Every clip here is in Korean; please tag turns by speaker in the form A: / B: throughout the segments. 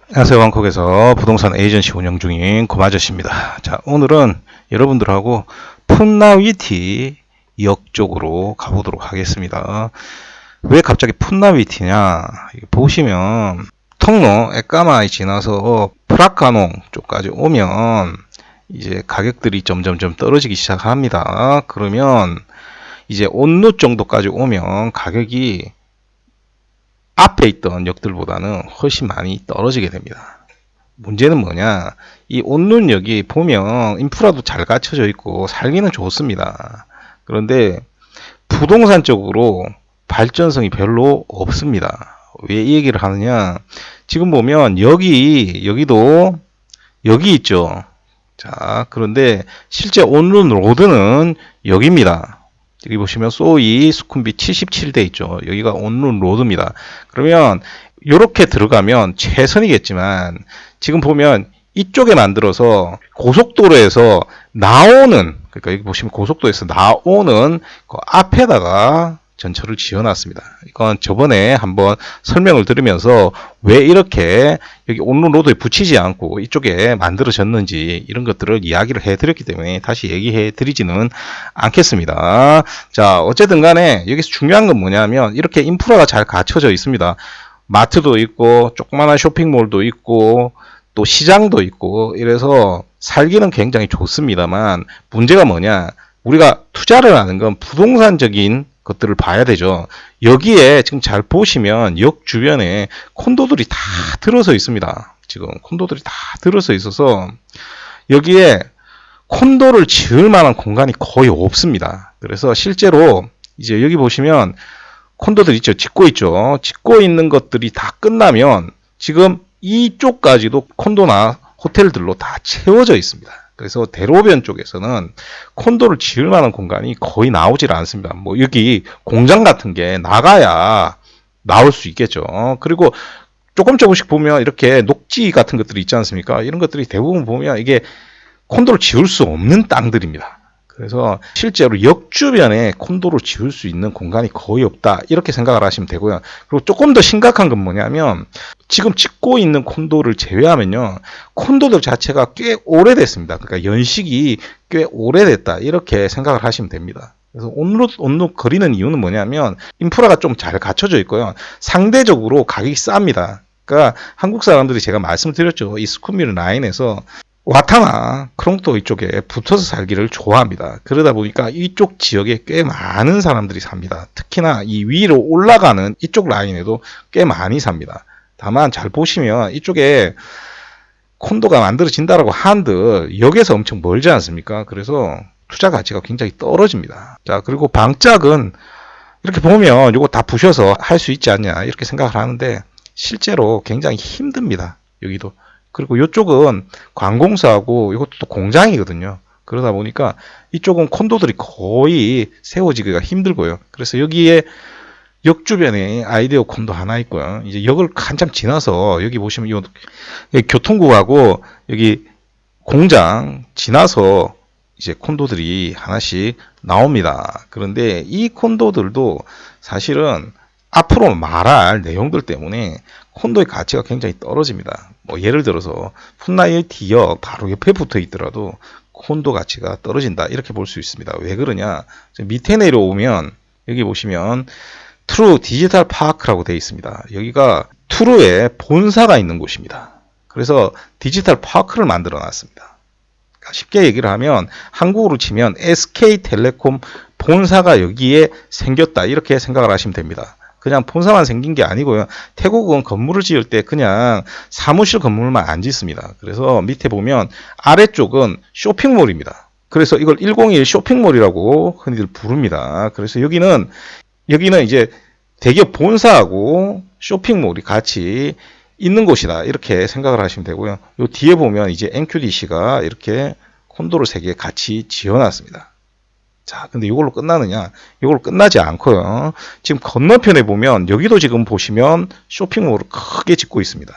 A: 안녕하세요. 방콕에서 부동산 에이전시 운영 중인 고마저씨입니다. 자, 오늘은 여러분들하고 풋나위티 역 쪽으로 가보도록 하겠습니다. 왜 갑자기 풋나위티냐? 보시면 통로 에까마이 지나서 프라카농 쪽까지 오면 이제 가격들이 점점점 떨어지기 시작합니다. 그러면 이제 온누 정도까지 오면 가격이 앞에 있던 역들보다는 훨씬 많이 떨어지게 됩니다. 문제는 뭐냐, 이 온눈역이 보면 인프라도 잘 갖춰져 있고 살기는 좋습니다. 그런데 부동산 쪽으로 발전성이 별로 없습니다. 왜 이 얘기를 하느냐, 지금 보면 여기도 여기 있죠. 자, 그런데 실제 온눈 로드는 여기입니다. 여기 보시면 소이 수쿰빗 77대 있죠. 여기가 온룬 로드입니다. 그러면 이렇게 들어가면 최선이겠지만 지금 보면 이쪽에 만들어서 고속도로에서 나오는, 그러니까 여기 보시면 고속도로에서 나오는 그 앞에다가 전철을 지어놨습니다. 이건 저번에 한번 설명을 드리면서 왜 이렇게 여기 온룸 로드에 붙이지 않고 이쪽에 만들어졌는지 이런 것들을 이야기를 해드렸기 때문에 다시 얘기해 드리지는 않겠습니다. 자, 어쨌든 간에 여기서 중요한 건 뭐냐면 이렇게 인프라가 잘 갖춰져 있습니다. 마트도 있고 조그마한 쇼핑몰도 있고 또 시장도 있고 이래서 살기는 굉장히 좋습니다만 문제가 뭐냐, 우리가 투자를 하는 건 부동산적인 것들을 봐야 되죠. 여기에 지금 잘 보시면 역 주변에 콘도들이 다 들어서 있습니다. 지금 콘도들이 다 들어서 있어서 여기에 콘도를 지을 만한 공간이 거의 없습니다. 그래서 실제로 이제 여기 보시면 콘도들 있죠. 짓고 있죠. 짓고 있는 것들이 다 끝나면 지금 이쪽까지도 콘도나 호텔들로 다 채워져 있습니다. 그래서 대로변 쪽에서는 콘도를 지을 만한 공간이 거의 나오질 않습니다. 뭐 여기 공장 같은 게 나가야 나올 수 있겠죠. 그리고 조금씩 보면 이렇게 녹지 같은 것들이 있지 않습니까? 이런 것들이 대부분 보면 이게 콘도를 지을 수 없는 땅들입니다. 그래서 실제로 역 주변에 콘도를 지을 수 있는 공간이 거의 없다, 이렇게 생각을 하시면 되고요. 그리고 조금 더 심각한 건 뭐냐면 지금 짓고 있는 콘도를 제외하면요, 콘도들 자체가 꽤 오래됐습니다. 그러니까 연식이 꽤 오래됐다, 이렇게 생각을 하시면 됩니다. 그래서 온룩 거리는 이유는 뭐냐면 인프라가 좀 잘 갖춰져 있고요, 상대적으로 가격이 쌉니다. 그러니까 한국 사람들이, 제가 말씀드렸죠, 이 스쿠밀 라인에서 와타나 크롱토 이쪽에 붙어서 살기를 좋아합니다. 그러다 보니까 이쪽 지역에 꽤 많은 사람들이 삽니다. 특히나 이 위로 올라가는 이쪽 라인에도 꽤 많이 삽니다. 다만 잘 보시면 이쪽에 콘도가 만들어진다라고 한들 역에서 엄청 멀지 않습니까? 그래서 투자 가치가 굉장히 떨어집니다. 자, 그리고 방짝은 이렇게 보면 이거 다 부셔서 할 수 있지 않냐, 이렇게 생각을 하는데 실제로 굉장히 힘듭니다. 여기도. 그리고 이쪽은 관공서하고 이것도 또 공장이거든요. 그러다 보니까 이쪽은 콘도들이 거의 세워지기가 힘들고요. 그래서 여기에 역 주변에 아이디어 콘도 하나 있고요. 이제 역을 한참 지나서 여기 보시면 이 교통국하고 여기 공장 지나서 이제 콘도들이 하나씩 나옵니다. 그런데 이 콘도들도 사실은 앞으로 말할 내용들 때문에 콘도의 가치가 굉장히 떨어집니다. 뭐 예를 들어서 풋나이티역 바로 옆에 붙어 있더라도 콘도 가치가 떨어진다, 이렇게 볼 수 있습니다. 왜 그러냐, 밑에 내려오면 여기 보시면 트루 디지털 파크라고 되어 있습니다. 여기가 트루의 본사가 있는 곳입니다. 그래서 디지털 파크를 만들어 놨습니다. 쉽게 얘기를 하면 한국으로 치면 SK텔레콤 본사가 여기에 생겼다, 이렇게 생각을 하시면 됩니다. 그냥 본사만 생긴 게 아니고요. 태국은 건물을 지을 때 그냥 사무실 건물만 안 짓습니다. 그래서 밑에 보면 아래쪽은 쇼핑몰입니다. 그래서 이걸 101 쇼핑몰이라고 흔히들 부릅니다. 그래서 여기는 이제 대기업 본사하고 쇼핑몰이 같이 있는 곳이다, 이렇게 생각을 하시면 되고요. 요 뒤에 보면 이제 NQDC가 이렇게 콘도를 3개 같이 지어놨습니다. 자, 근데 이걸로 끝나느냐? 이걸로 끝나지 않고요. 지금 건너편에 보면 여기도 지금 보시면 쇼핑몰을 크게 짓고 있습니다.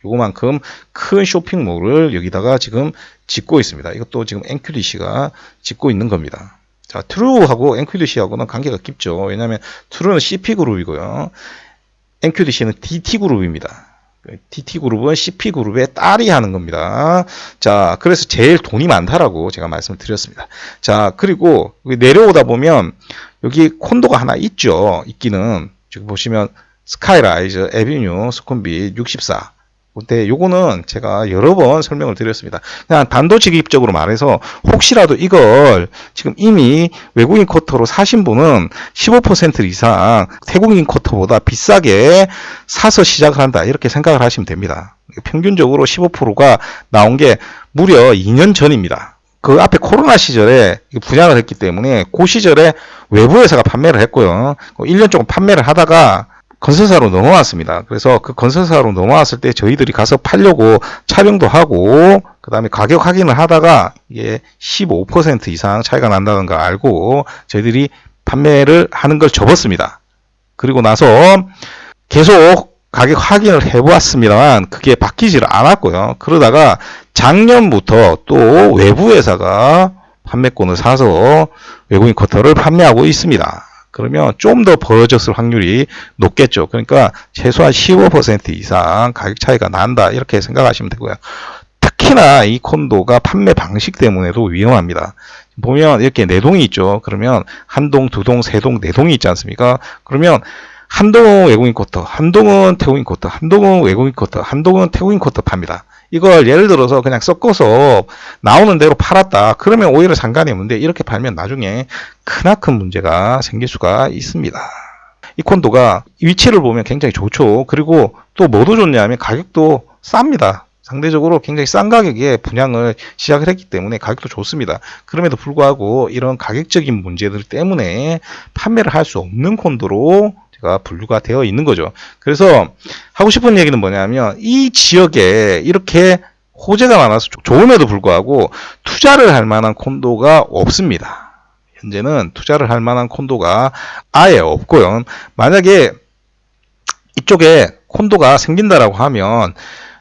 A: 요거만큼 큰 쇼핑몰을 여기다가 지금 짓고 있습니다. 이것도 지금 NQDC가 짓고 있는 겁니다. 자, 트루하고 NQDC하고는 관계가 깊죠. 왜냐하면 트루는 CP그룹이고요. NQDC는 DT그룹입니다. DT그룹은 CP그룹의 딸이 하는 겁니다. 자, 그래서 제일 돈이 많다라고 제가 말씀을 드렸습니다. 자, 그리고 내려오다 보면 여기 콘도가 하나 있죠. 있기는. 지금 보시면 스카이라이즈, 에비뉴, 수쿰빗 64. 근데 요거는 제가 여러 번 설명을 드렸습니다. 그냥 단도직입적으로 말해서 혹시라도 이걸 지금 이미 외국인 쿼터로 사신 분은 15% 이상 태국인 쿼터보다 비싸게 사서 시작을 한다. 이렇게 생각을 하시면 됩니다. 평균적으로 15%가 나온 게 무려 2년 전입니다. 그 앞에 코로나 시절에 분양을 했기 때문에 그 시절에 외부 회사가 판매를 했고요. 1년 조금 판매를 하다가 건설사로 넘어왔습니다. 그래서 그 건설사로 넘어왔을 때 저희들이 가서 팔려고 촬영도 하고 그 다음에 가격 확인을 하다가 이게 15% 이상 차이가 난다는 걸 알고 저희들이 판매를 하는 걸 접었습니다. 그리고 나서 계속 가격 확인을 해보았습니다만 그게 바뀌지를 않았고요. 그러다가 작년부터 또 외부 회사가 판매권을 사서 외국인 쿼터를 판매하고 있습니다. 그러면 좀 더 벌어졌을 확률이 높겠죠. 그러니까 최소한 15% 이상 가격 차이가 난다. 이렇게 생각하시면 되고요. 특히나 이 콘도가 판매 방식 때문에도 위험합니다. 보면 이렇게 네 동이 있죠. 그러면 한 동, 두 동, 세 동, 네 동이 있지 않습니까? 그러면 한 동은 외국인 쿼터, 한 동은 태국인 쿼터, 한 동은 외국인 쿼터, 한 동은 태국인 쿼터 팝니다. 이걸 예를 들어서 그냥 섞어서 나오는 대로 팔았다. 그러면 오히려 상관이 없는데 이렇게 팔면 나중에 크나큰 문제가 생길 수가 있습니다. 이 콘도가 위치를 보면 굉장히 좋죠. 그리고 또 뭐도 좋냐면 가격도 쌉니다. 상대적으로 굉장히 싼 가격에 분양을 시작을 했기 때문에 가격도 좋습니다. 그럼에도 불구하고 이런 가격적인 문제들 때문에 판매를 할 수 없는 콘도로 가 분류가 되어 있는 거죠. 그래서 하고 싶은 얘기는 뭐냐면 이 지역에 이렇게 호재가 많아서 좋음에도 불구하고 투자를 할 만한 콘도가 없습니다. 현재는 투자를 할 만한 콘도가 아예 없고요. 만약에 이쪽에 콘도가 생긴다라고 하면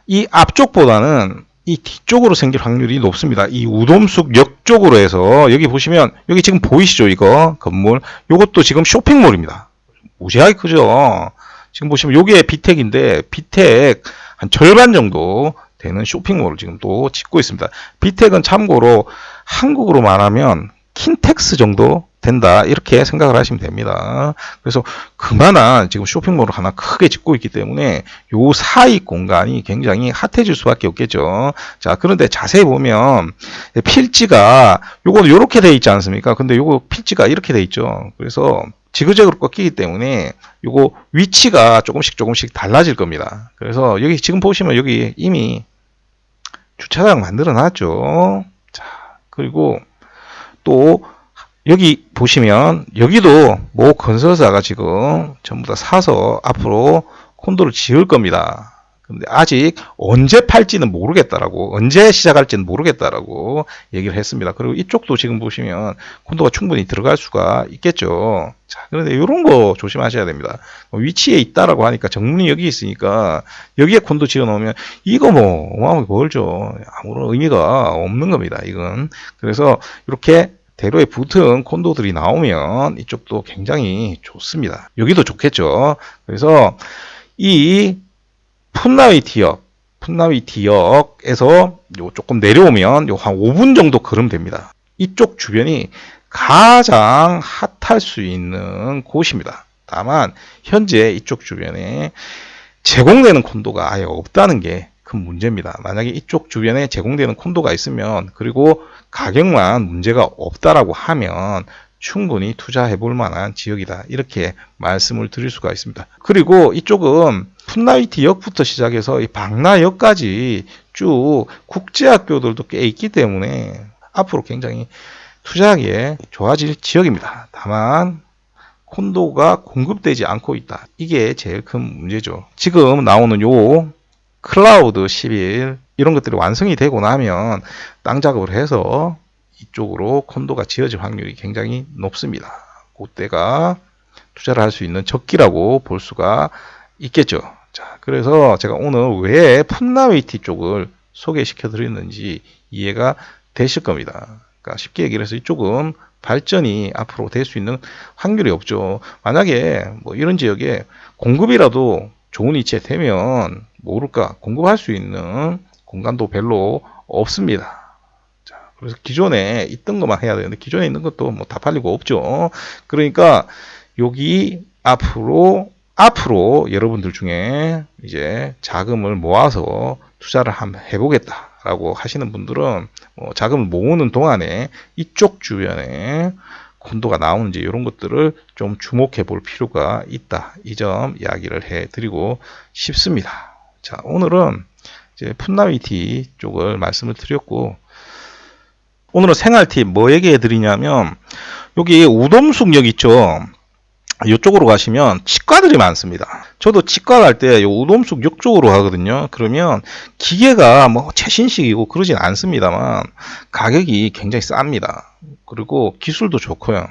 A: 이 앞쪽보다는 이 뒤쪽으로 생길 확률이 높습니다. 이 우돔숙 역 쪽으로 해서 여기 보시면 여기 지금 보이시죠? 이거 건물 이것도 지금 쇼핑몰입니다. 무지하게 크죠. 지금 보시면 요게 비텍인데 비텍 한 절반 정도 되는 쇼핑몰을 지금 또 짓고 있습니다. 비텍은 참고로 한국으로 말하면 킨텍스 정도 된다 이렇게 생각을 하시면 됩니다. 그래서 그만한 지금 쇼핑몰을 하나 크게 짓고 있기 때문에 요 사이 공간이 굉장히 핫해질 수밖에 없겠죠. 자, 그런데 자세히 보면 필지가 요거는 요렇게 돼 있지 않습니까? 근데 요거 필지가 이렇게 돼 있죠. 그래서 지그재그로 꺾이기 때문에 요거 위치가 조금씩 달라질 겁니다. 그래서 여기 지금 보시면 여기 이미 주차장 만들어 놨죠. 자, 그리고 또 여기 보시면 여기도 모 건설사가 지금 전부 다 사서 앞으로 콘도를 지을 겁니다. 근데 아직 언제 팔지는 모르겠다라고, 언제 시작할지는 모르겠다라고 얘기를 했습니다. 그리고 이쪽도 지금 보시면 콘도가 충분히 들어갈 수가 있겠죠. 자, 그런데 이런 거 조심하셔야 됩니다. 위치에 있다라고 하니까 정문이 여기 있으니까 여기에 콘도 지어 놓으면 이거 뭐 어마어마하게 벌죠. 아무런 의미가 없는 겁니다. 이건. 그래서 이렇게 대로에 붙은 콘도들이 나오면 이쪽도 굉장히 좋습니다. 여기도 좋겠죠. 그래서 이 풋나위 지역에서 요 조금 내려오면 요 한 5분 정도 걸으면 됩니다. 이쪽 주변이 가장 핫할 수 있는 곳입니다. 다만 현재 이쪽 주변에 제공되는 콘도가 아예 없다는 게 큰 문제입니다. 만약에 이쪽 주변에 제공되는 콘도가 있으면 그리고 가격만 문제가 없다라고 하면 충분히 투자해 볼 만한 지역이다. 이렇게 말씀을 드릴 수가 있습니다. 그리고 이쪽은 풋나위티역부터 시작해서 이 방나역까지 쭉 국제학교들도 꽤 있기 때문에 앞으로 굉장히 투자하기에 좋아질 지역입니다. 다만 콘도가 공급되지 않고 있다. 이게 제일 큰 문제죠. 지금 나오는 요 클라우드 11 이런 것들이 완성이 되고 나면 땅 작업을 해서 이쪽으로 콘도가 지어질 확률이 굉장히 높습니다. 그때가 투자를 할 수 있는 적기라고 볼 수가 있겠죠. 자, 그래서 제가 오늘 왜 풋나위티 쪽을 소개시켜 드렸는지 이해가 되실 겁니다. 그러니까 쉽게 얘기를 해서 이쪽은 발전이 앞으로 될 수 있는 확률이 없죠. 만약에 뭐 이런 지역에 공급이라도 좋은 위치에 되면 모를까 공급할 수 있는 공간도 별로 없습니다. 자, 그래서 기존에 있던 것만 해야 되는데 기존에 있는 것도 뭐 다 팔리고 없죠. 그러니까 여기 앞으로 여러분들 중에 이제 자금을 모아서 투자를 한번 해보겠다라고 하시는 분들은 자금을 모으는 동안에 이쪽 주변에 콘도가 나오는지 이런 것들을 좀 주목해 볼 필요가 있다. 이 점 이야기를 해 드리고 싶습니다. 자, 오늘은 이제 풋나위티 쪽을 말씀을 드렸고, 오늘은 생활 팁 뭐 얘기해 드리냐면, 여기 우돔숙역 있죠? 이쪽으로 가시면 치과들이 많습니다. 저도 치과 갈 때 우돔숙 역 쪽으로 가거든요. 그러면 기계가 뭐 최신식이고 그러진 않습니다만 가격이 굉장히 쌉니다. 그리고 기술도 좋고요.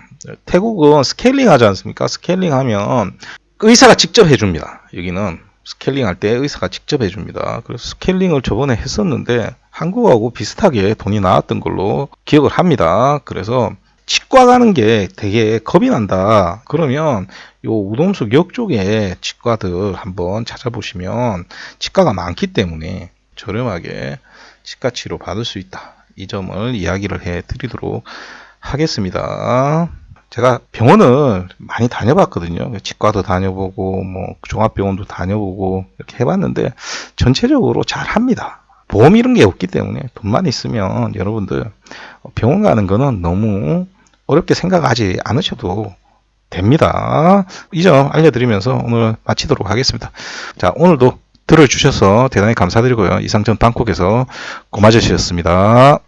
A: 태국은 스케일링 하지 않습니까? 스케일링 하면 의사가 직접 해줍니다. 여기는 스케일링 할 때 의사가 직접 해줍니다. 그래서 스케일링을 저번에 했었는데 한국하고 비슷하게 돈이 나왔던 걸로 기억을 합니다. 그래서 치과 가는 게 되게 겁이 난다. 그러면 요 우돔숙 역 쪽에 치과들 한번 찾아보시면 치과가 많기 때문에 저렴하게 치과 치료 받을 수 있다. 이 점을 이야기를 해 드리도록 하겠습니다. 제가 병원을 많이 다녀봤거든요. 치과도 다녀보고 뭐 종합병원도 다녀보고 이렇게 해봤는데 전체적으로 잘 합니다. 보험 이런 게 없기 때문에 돈만 있으면 여러분들 병원 가는 거는 너무 어렵게 생각하지 않으셔도 됩니다. 이 점 알려드리면서 오늘 마치도록 하겠습니다. 자, 오늘도 들어주셔서 대단히 감사드리고요. 이상 전 방콕에서 고마저씨였습니다.